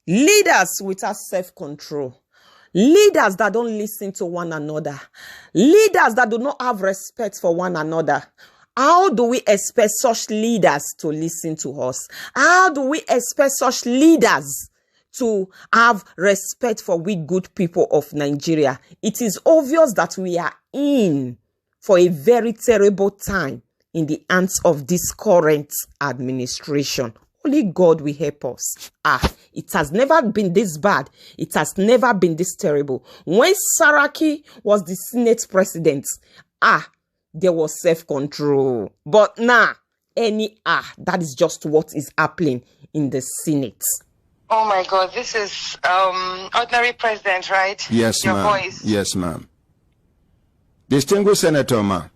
Leaders without self-control. Leaders that don't listen to one another. Leaders that do not have respect for one another. How do we expect such leaders to listen to us? How do we expect such leaders to have respect for we good people of Nigeria? It is obvious that we are in for a very terrible time in the hands of this current administration. Only God will help us. It has never been this bad. It has never been this terrible. When Saraki was the Senate president, there was self-control. But now, that is just what is happening in the Senate. Oh my God, this is ordinary president, right? Yes, ma'am. Your voice. Yes, ma'am. Distinguished Senator, ma'am.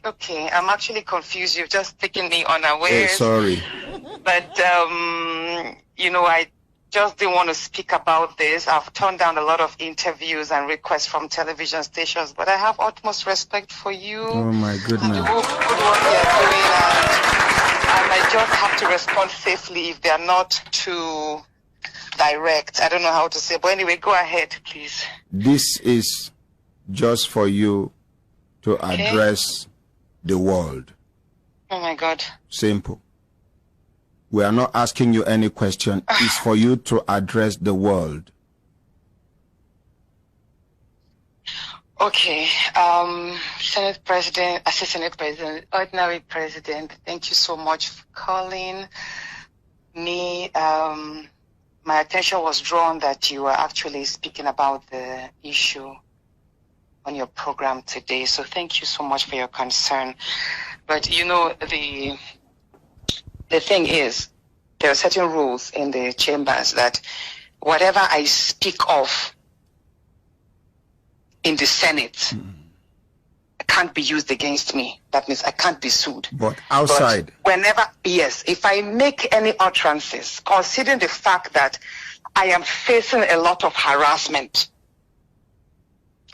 Okay, I'm actually confused. You've just taken me unaware. Sorry. But, I just didn't want to speak about this. I've turned down a lot of interviews and requests from television stations, but I have utmost respect for you. Oh, my goodness. And the good work you're doing. And I just have to respond safely if they're not too direct. I don't know how to say, but anyway, go ahead, please. This is just for you to address the world. Oh my God. Simple. We are not asking you any question. It's for you to address the world. Okay. Senate President, Assistant President, Ordinary President, thank you so much for calling me. My attention was drawn that you were actually speaking about the issue on your program today. So thank you so much for your concern. But the thing is, there are certain rules in the chambers that whatever I speak of in the Senate can't be used against me. That means I can't be sued. But outside? But if I make any utterances, considering the fact that I am facing a lot of harassment,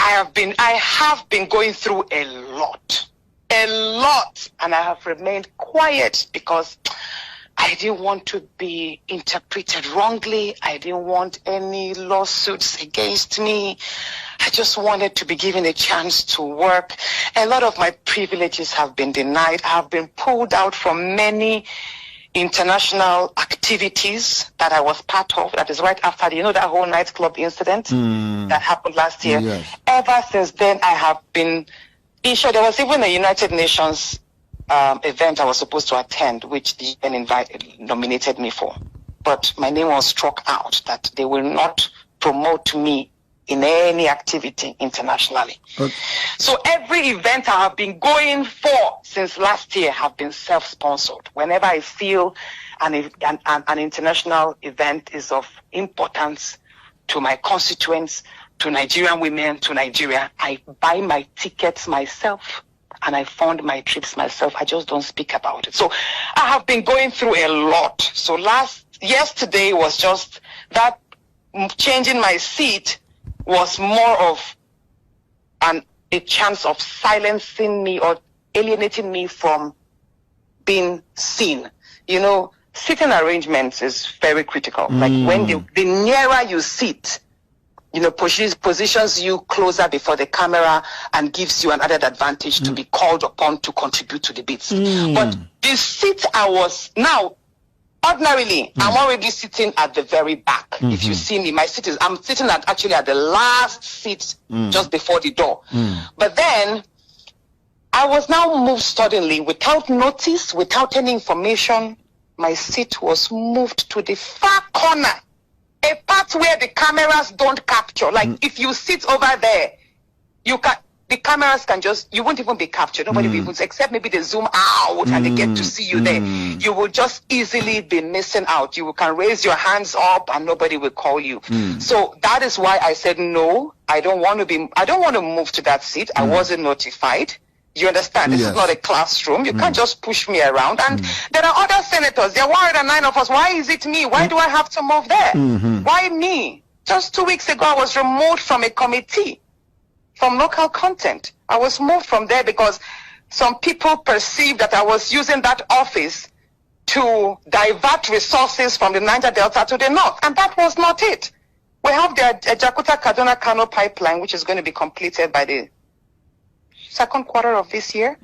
I have been going through a lot, and I have remained quiet because I didn't want to be interpreted wrongly. I didn't want any lawsuits against me. I just wanted to be given a chance to work. A lot of my privileges have been denied. I have been pulled out from many international activities that I was part of. That is right after, that whole nightclub incident that happened last year. Yes. Ever since then, I have been issued. There was even a United Nations event I was supposed to attend, which the UN nominated me for. But my name was struck out that they will not promote me in any activity internationally. Okay. So every event I have been going for since last year have been self-sponsored. Whenever I feel an international event is of importance to my constituents, to Nigerian women, to Nigeria, I buy my tickets myself and I fund my trips myself. I just don't speak about it. So I have been going through a lot. So yesterday was just that changing my seat was more of a chance of silencing me or alienating me from being seen. Sitting arrangements is very critical. Like when the nearer you sit, positions you closer before the camera and gives you an added advantage to be called upon to contribute to debates. But the seat I was now, ordinarily, I'm already sitting at the very back. If you see me, I'm sitting actually at the last seat just before the door. But then I was now moved suddenly without notice, without any information. My seat was moved to the far corner, a part where the cameras don't capture. Like if you sit over there, the cameras you won't even be captured. Nobody will even, except maybe they zoom out and they get to see you there. You will just easily be missing out. You can raise your hands up and nobody will call you. So that is why I said, no, I don't want to move to that seat. I wasn't notified. You understand? This is not a classroom. You can't just push me around. And there are other senators. There are 109 of us. Why is it me? Why do I have to move there? Why me? Just 2 weeks ago, I was removed from a committee from local content. I was moved from there because some people perceived that I was using that office to divert resources from the Niger Delta to the north. And that was not it. We have the Jakarta-Kaduna-Kano pipeline, which is going to be completed by the second quarter of this year.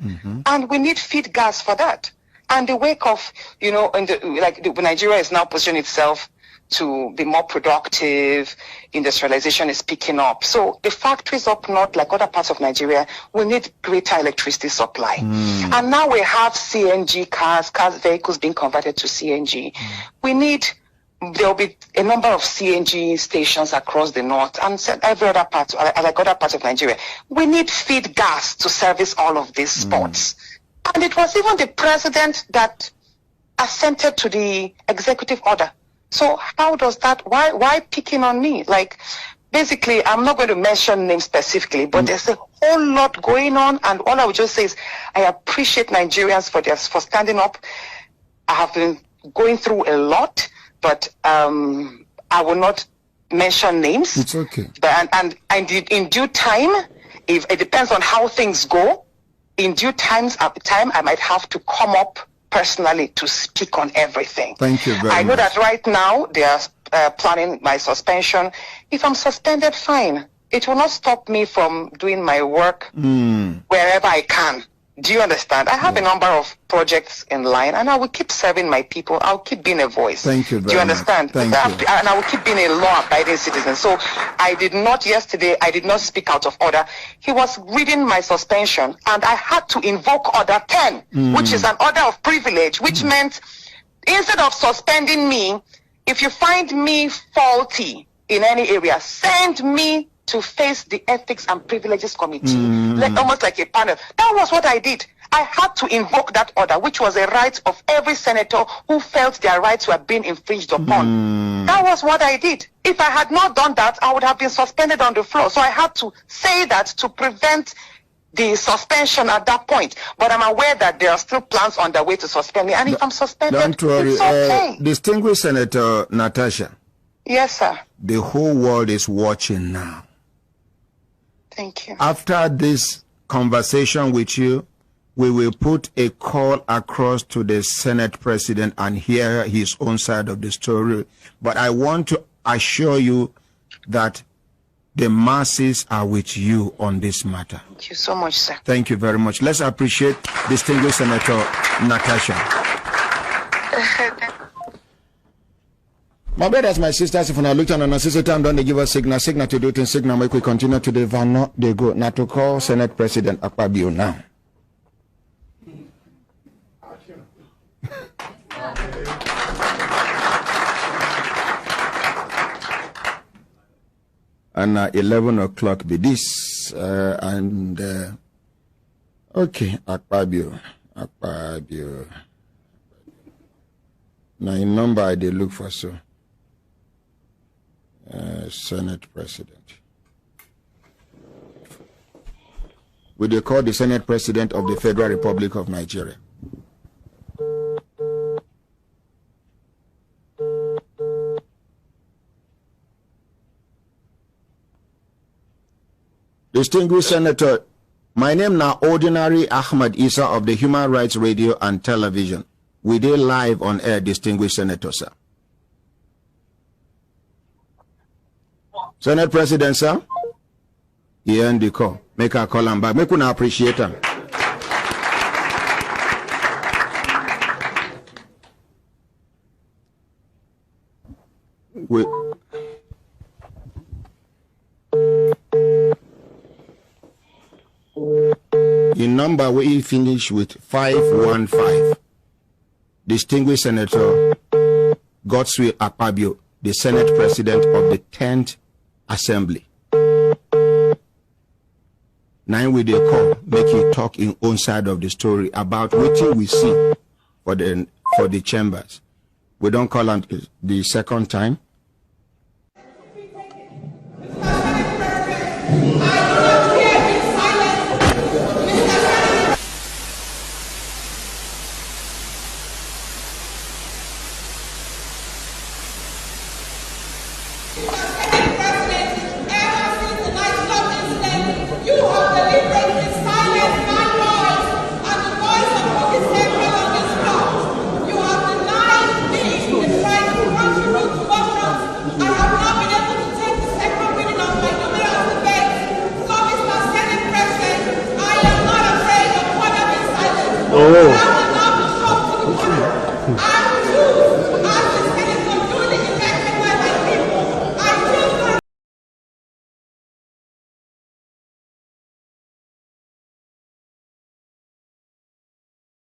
And we need feed gas for that. And the wake of, Nigeria is now positioning itself to be more productive, industrialization is picking up. So the factories up north, like other parts of Nigeria, will need greater electricity supply. And now we have CNG cars, vehicles being converted to CNG. There will be a number of CNG stations across the north and every other part, like other parts of Nigeria. We need feed gas to service all of these spots. And it was even the president that assented to the executive order. So how does that, why picking on me? Like, basically, I'm not going to mention names specifically, but there's a whole lot going on. And all I would just say is, I appreciate Nigerians for standing up. I have been going through a lot, but I will not mention names. It's okay. But, and in due time, if it depends on how things go, in due time, I might have to come up personally to speak on everything. Thank you very much. I know that right now they are planning my suspension. If I'm suspended, fine. It will not stop me from doing my work wherever I can. Do you understand? I have a number of projects in line, and I will keep serving my people. I'll keep being a voice. Thank you very much. Do you understand? Thank you. And I will keep being a law-abiding citizen. So I did not speak out of order. He was reading my suspension, and I had to invoke Order 10, which is an order of privilege, which meant instead of suspending me, if you find me faulty in any area, send me to face the Ethics and Privileges Committee, almost like a panel. That was what I did. I had to invoke that order, which was a right of every senator who felt their rights were being infringed upon. That was what I did. If I had not done that, I would have been suspended on the floor. So I had to say that to prevent the suspension at that point. But I'm aware that there are still plans on the way to suspend me. And if I'm suspended, don't worry. it's okay. Distinguished Senator Natasha. Yes, sir. The whole world is watching now. Thank you. After this conversation with you, we will put a call across to the Senate President and hear his own side of the story. But I want to assure you that the masses are with you on this matter. Thank you so much, sir. Thank you very much. Let's appreciate distinguished Senator Natasha. My brothers, my sisters, if I look at an sister time, don't they give us signal to do it in signal, make we continue to the van, they go. Now to call Senate President Akpabio now. And 11 o'clock be this, okay, Akpabio. Now in number they look for so. Senate President. Will they call the Senate President of the Federal Republic of Nigeria? Distinguished Senator, my name now Ordinary Ahmad Isa of the Human Rights Radio and Television. We did live on air, distinguished Senator, sir. Senate President, sir, he end the call. Make a call and back. Make una appreciate him. In number we finish with 515. Distinguished Senator Godswill Akpabio, the Senate President of the 10th Assembly. Now we they call, make you talk in own side of the story about what we see for the chambers. We don't call on the second time. You have Oh.